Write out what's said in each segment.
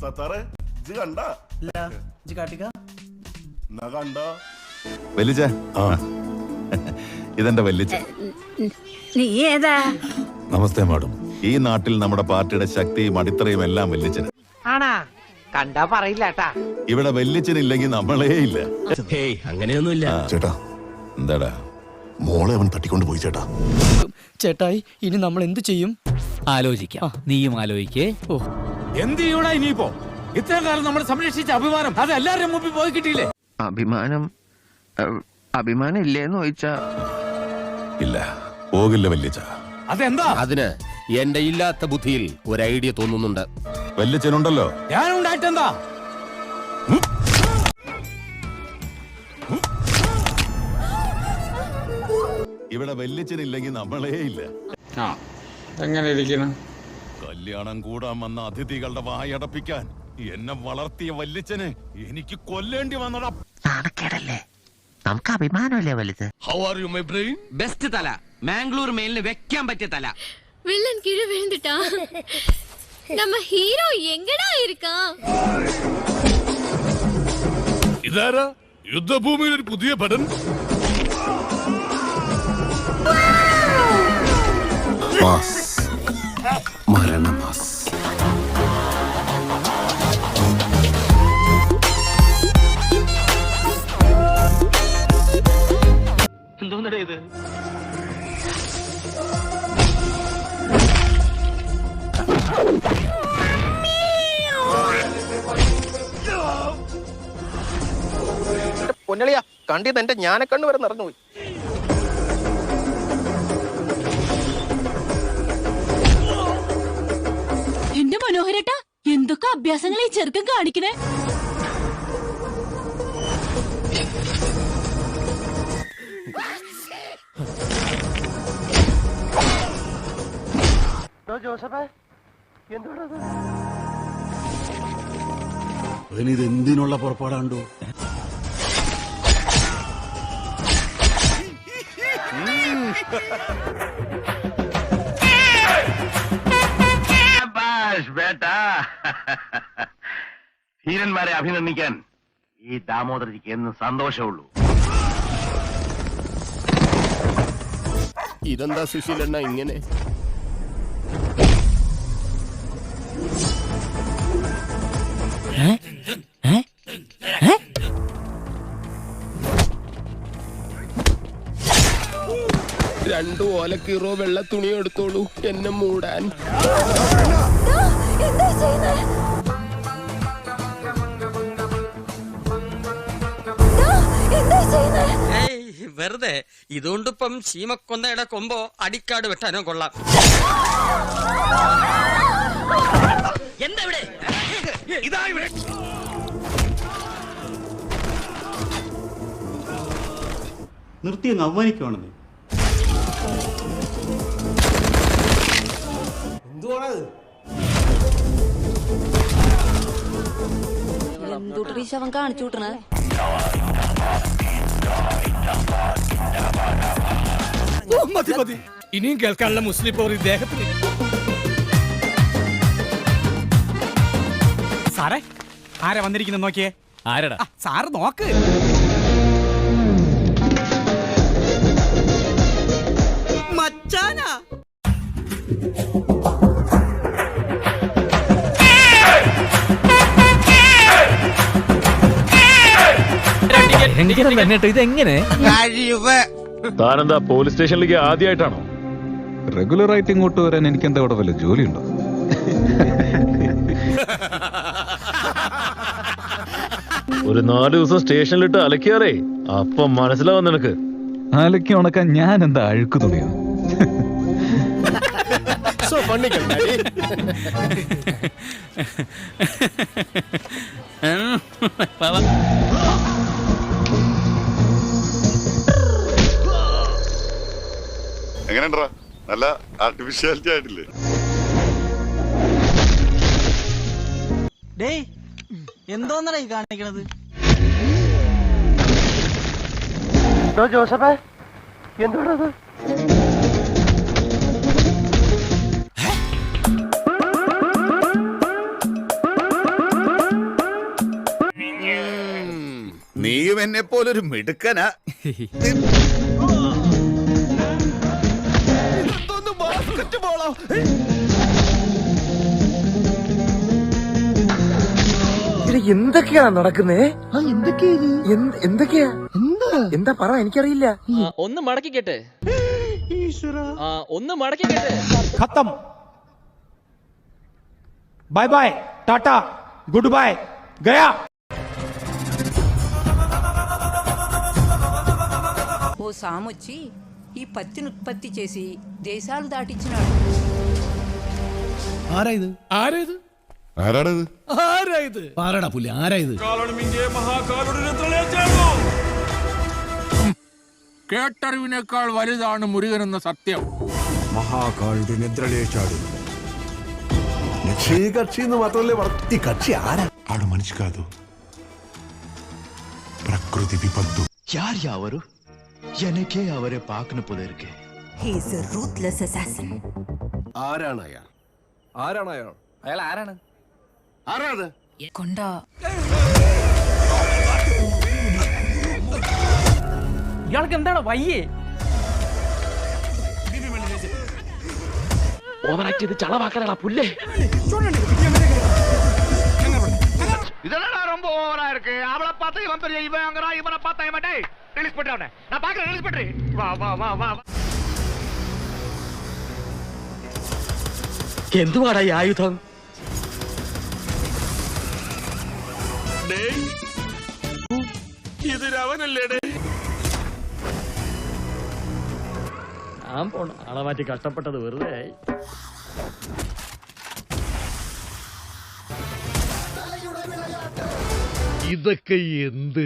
സത്താറെ ഇജ്ജ് കണ്ട വലിച്ച ഇതെന്റെ വല്ലിച്ച. നീ ഏതാ? നമസ്തേ മാഡം. ഈ നാട്ടിൽ നമ്മുടെ പാർട്ടിയുടെ ശക്തിയും അടിത്തറയും എല്ലാം വല്ലിച്ചന്. ആണാ? കണ്ടാ പറയില്ലാട്ടാ. ഇവിടെ വല്ലിച്ചനില്ലെങ്കിൽ നമ്മളേ ഇല്ല. അങ്ങനെയൊന്നുമില്ല ചേട്ടാ. എന്താടാ? മോളെ അവൻ തട്ടിക്കൊണ്ട് പോയി ചേട്ടാ. ചേട്ടായി, ഇനി നമ്മൾ എന്ത് ചെയ്യും? ആലോചിക്കാം. നീയും ആലോചിക്കേ. ഓ, എന്ത് ചെയ്യൂടാ ഇനിയിപ്പോ? ഇത്രയും കാലം നമ്മൾ സംരക്ഷിച്ച അഭിമാനം അത് എല്ലാവരും മുമ്പിൽ പോയി കിട്ടിയില്ലേ? അഭിമാനം ഇല്ലേന്ന് ചോദിച്ചാ ഇല്ല, പോകില്ല വല്ലിച്ച. അതെന്താ? അതിന് എന്റെ ഇല്ലാത്ത ബുദ്ധിയിൽ ഒരു ഐഡിയ തോന്നുന്നുണ്ട്. വല്ലിച്ചനുണ്ടല്ലോ. ഞാനുണ്ടായിട്ടെന്താ? ഇവിടെ വല്ലിച്ചനില്ലെങ്കിൽ നമ്മളേ ഇല്ല. എങ്ങനെ ഇരിക്കണം? കല്യാണം കൂടാൻ വന്ന അതിഥികളുടെ വായടപ്പിക്കാൻ എന്നെ വളർത്തിയ വല്ലിച്ചന് എനിക്ക് കൊല്ലേണ്ടി വന്നടാ. നാണക്കേടല്ലേ? നമുക്ക് അഭിമാനമല്ലേ വലുത്? ബെസ്റ്റ് തല, മാംഗ്ലൂർ മെയിലിന് വെക്കാൻ പറ്റിയ തല. வில்லன் கீழே விழுந்துட்டான். நம்ம ஹீரோ எங்கடா இருக்கான்? ഇതാരാ? യുദ്ധഭൂമിയിൽ ഒരു പുതിയ പടൻ. മരണമാസ്. എന്തോന്നടേ ഇത്? പൊന്നളിയാ, കണ്ടിത് എന്റെ ജ്ഞാനക്കണ്ണ് വരെ നിറഞ്ഞുപോയി. എന്റെ മനോഹരേട്ടാ, എന്തൊക്കെ അഭ്യാസങ്ങൾ ഈ ചെറുക്കൻ കാണിക്കണേ. അവനിത് എന്തിനുള്ള പുറപ്പാടാണ്ടോ? ധീരന്മാരെ അഭിനന്ദിക്കാൻ ഈ ദാമോദരജിക്ക് എന്ന് സന്തോഷമുള്ളൂ. ഇതെന്താ സുശീലണ്ണ ഇങ്ങനെ? രണ്ടു ഓലക്കീറോ വെള്ള തുണി എടുത്തോളൂ എന്നെ മൂടാൻ. വെറുതെ ഇതുകൊണ്ടിപ്പം ചീമക്കൊന്നയുടെ കൊമ്പോ അടിക്കാട് വെട്ടാനോ കൊള്ളാം. എന്താ ഇവിടെ? ഇതാ ഇവിടെ. നിർത്തി അങ്ങ് അവമാനിക്കുവാണെന്ന്. എന്തുട്ടീ ശവൻ കാണിച്ചു വിട്ടണേ? മതി മതി, ഇനിയും കേൾക്കാനുള്ള മുസ്ലിം പോർ ഇദ്ദേഹത്തിന്. സാറേ, ആരാ വന്നിരിക്കുന്നത് നോക്കിയേ. ആരടാ? സാറ് നോക്ക്. മച്ചാനാ. ഇതെങ്ങനെ? താനെന്താ പോലീസ് സ്റ്റേഷനിലേക്ക് ആദ്യമായിട്ടാണോ? റെഗുലർ ആയിട്ട് ഇങ്ങോട്ട് വരാൻ എനിക്ക് എന്താ ഇവിടെ വല്ല ജോലിയുണ്ടോ? ഒരു 4 ദിവസം സ്റ്റേഷനിലിട്ട് അലക്കിയാറേ അപ്പം മനസ്സിലാവും നിനക്ക്. അലക്കി ഉണക്കാൻ ഞാൻ എന്താ അഴുക്ക് തുണിയോ? എങ്ങനെയുണ്ടാ? നല്ല ആർട്ടിഫിഷ്യാലിറ്റി ആയിട്ടില്ലേ? എന്തോന്നടാ ഈ കാണിക്കണത്? ജോസഫേ, എന്തോടത്? നീയും എന്നെ പോലൊരു മിടുക്കനാ. എന്തൊക്കെയാ നടക്കുന്നേ? എന്തൊക്കെയാ എന്താ പറ, എനിക്കറിയില്ല. ഒന്ന് മടക്കിക്കട്ടെ, ഒന്ന് മടക്കിക്കട്ടെ. खत्म bye bye tata goodbye गया ఓ సామొచ్చి ఈ పత్తిని ఉత్పత్తి చేసి దేశాలు దాటించినాడు. കേട്ടറിവിനേക്കാൾ വലുതാണ് മുരുകൻ എന്ന സത്യം. മഹാകാളുടെ നിദ്രലേച്ചാడు. కక్షి మాత్రమే ఈ కక్షి ఆడు మనిషి కాదు, ప్రకృతి విపత్తు. యార్ యావరు ఎనకే అవరే పాకన పోలేరుకే. He is a ruthless assassin. ആരാണ് അയാൾ? അയാൾ ആരാണ്? ആരാണ്? కొండ ഇയാൾക്ക് എന്താണ് വയ്യേ? ഓവറാക്ട് ചെയ്ത് ചളവാക്കാനാ പുല്ലേ. இதெல்லாம் ரொம்ப ஓவரா இருக்கு. அவளை பார்த்தா இவன் பெரிய இவன் இவனை பார்த்தா இவன் டேய் ரிலீஸ் பண்ணிட்டு அவனை. நான் பாக்குறேன், ரிலீஸ் பண்றேன். வா வா வா வா. എന്തുവാടാ ഈ ആയുധം? ഞാൻ പോണ ആളെ മാറ്റി കഷ്ടപ്പെട്ടത് വെറുതെ ആയി. ഇതൊക്കെ എന്ത്?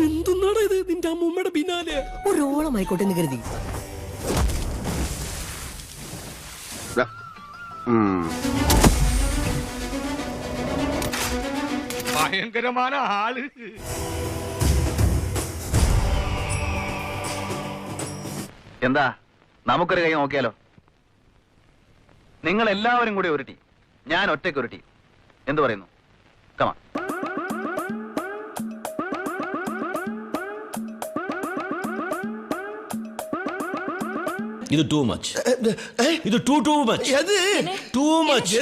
എന്തുന്നാണ് ഇത്? നിന്റെ അമ്മൂമ്മയുടെ പിന്നാലെ ഒരോളമായിക്കോട്ടെ എന്ന് കരുതി. ഭയങ്കരമായ ആള്. എന്താ, നമുക്കൊരു കൈ നോക്കിയാലോ? നിങ്ങൾ എല്ലാവരും കൂടി ഒരു ടീം, ഞാൻ ഒറ്റയ്ക്ക് ഒരു ടീം. എന്ത് പറയുന്നു? കമാ. ഇത് ടൂ മച്ച്. ഇത് ടൂ മച്ച്. Too much.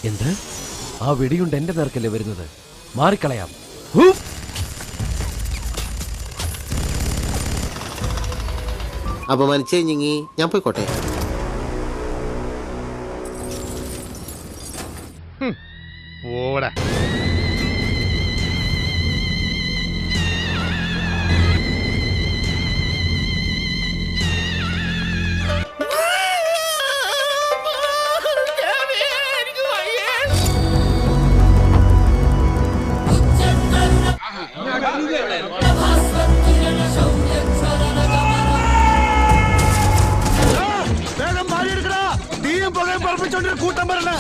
എന്ത്? ആ വെടിയുണ്ട് എന്റെ നേർക്കല്ലേ വരുന്നത്? മാറിക്കളയാം. അപമാനിച്ചേ ഞങ്ങി, ഞാൻ പോയിക്കോട്ടെ. പോടാ. കൂട്ടം വരണ.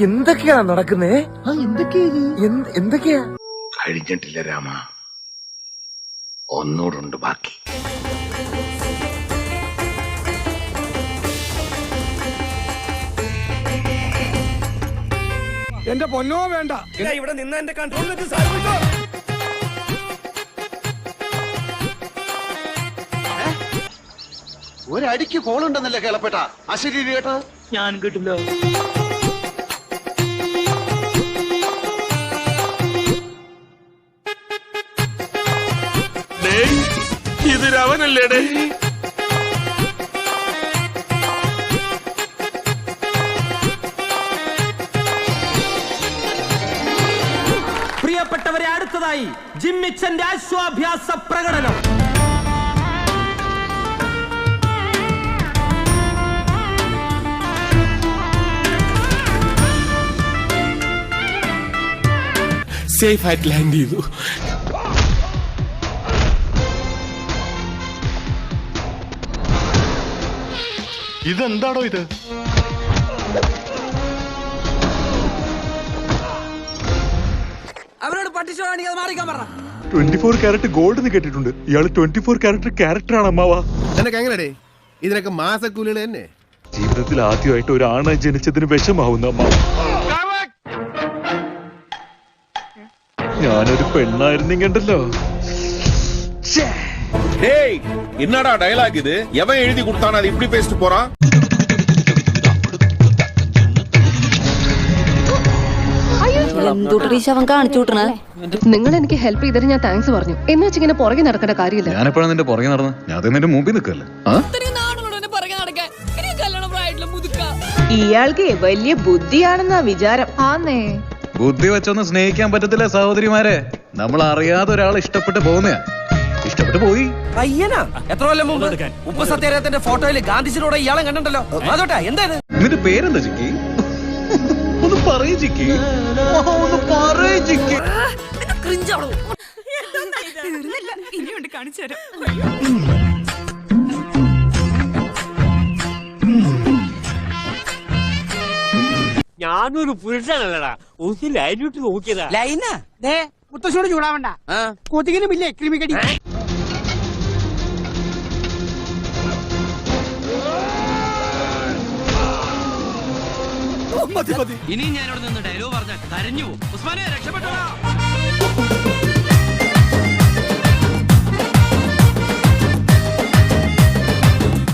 എന്തൊക്കെയാ നടക്കുന്നേ? എന്തൊക്കെയാ? കഴിഞ്ഞിട്ടില്ല രാമ, ഒന്നൂടുണ്ട് ബാക്കി. എന്റെ പൊന്നോ വേണ്ട. ഇവിടെ നിന്ന് എന്റെ കൺട്രോളിലേക്ക് സാധിക്കോ? ഒരടിക്ക് കോളുണ്ടെന്നല്ലേ കേളപ്പെട്ട? അശരീരി കേട്ട ഞാൻ കിട്ടില്ല. ഇത് രാവനല്ലേടേ? പ്രിയപ്പെട്ടവരെ, അടുത്തതായി ജിമ്മിച്ചന്റെ അശ്വാഭ്യാസ പ്രകടനം. സേഫ് ആയിട്ട് ലാൻഡ് ചെയ്തു. ഇതെന്താടോ ഇത്? പട്ടിഷമാണെങ്കിൽ അത് മാറിക്കാൻ പറ. 24 ക്യാരറ്റ് ഗോൾഡ് എന്ന് കേട്ടിട്ടുണ്ട്. ഇയാള് 24 ക്യാരറ്റ് ക്യാരക്ടറാണ് അമ്മാവാ. നിനക്ക് എങ്ങനെടേ ഇതിനൊക്കെ മാസക്കൂലികൾ തന്നെ? ജീവിതത്തിൽ ആദ്യമായിട്ട് ഒരു ആണായി ജനിച്ചതിന് വിഷമാവുന്ന അമ്മാവ. ഞാനൊരു പെണ്ണായിരുന്നെങ്കിണ്ടല്ലോ. என்னடா டயலாக் இது? எவன் எழுதி கொடுத்தானே அது இப்படி பேசிட்டு போறான்? നിങ്ങൾ എനിക്ക് ഹെൽപ്പ് ചെയ്തിട്ട് ഞാൻ താങ്ക്സ് പറഞ്ഞു. എന്ന് വെച്ച് ഇങ്ങനെ പുറകെ നടക്കേണ്ട കാര്യമില്ല. ഞാനെപ്പോഴാണ് നിന്റെ പുറകെ നടന്നത്? ഞാൻ അത് നിന്റെ മുമ്പിൽ നിൽക്കല്ലേ. ഇയാൾക്ക് വലിയ ബുദ്ധിയാണെന്നാ വിചാരം. ആന്നേ ബുദ്ധി വെച്ചൊന്നും സ്നേഹിക്കാൻ പറ്റത്തില്ല സഹോദരിമാരെ. നമ്മൾ അറിയാതെ ഒരാൾ ഇഷ്ടപ്പെട്ട് പോകുന്നയാ. ഇഷ്ടപ്പെട്ട് പോയി. പയ്യനാ എത്ര കൊല്ലം മുമ്പ് ഉപ്പ് സത്യാഗ്രഹത്തിന്റെ ഫോട്ടോയിൽ ഗാന്ധിജിയുടെ ഇയാളെ കണ്ടിട്ടുണ്ടല്ലോ. അതോട്ടെ എന്താണ് നിന്റെ പേരെന്താ ചിക്കി? ഒന്ന് പറയ് ചിക്കി, ഒന്ന് പറയ് ചിക്കി. ഇനിയുണ്ട് കാണിച്ചു തരാം. ഞാനൊരു പുരുഷനല്ലടാ, ഒന്ന് ലൈനിട്ട് നോക്കിയതാ. ലൈനാ മുത്തശ്ശോട് ചൂടാവണ്ട, കൊതുകിനുമില്ലേ ക്രിമിക്കടി. ഇനി ഞാനിവിടെ നിന്ന് ഡയലോഗ് പറഞ്ഞാൽ കരഞ്ഞു പോകും. ഉസ്മാനെ രക്ഷപ്പെട്ടോ.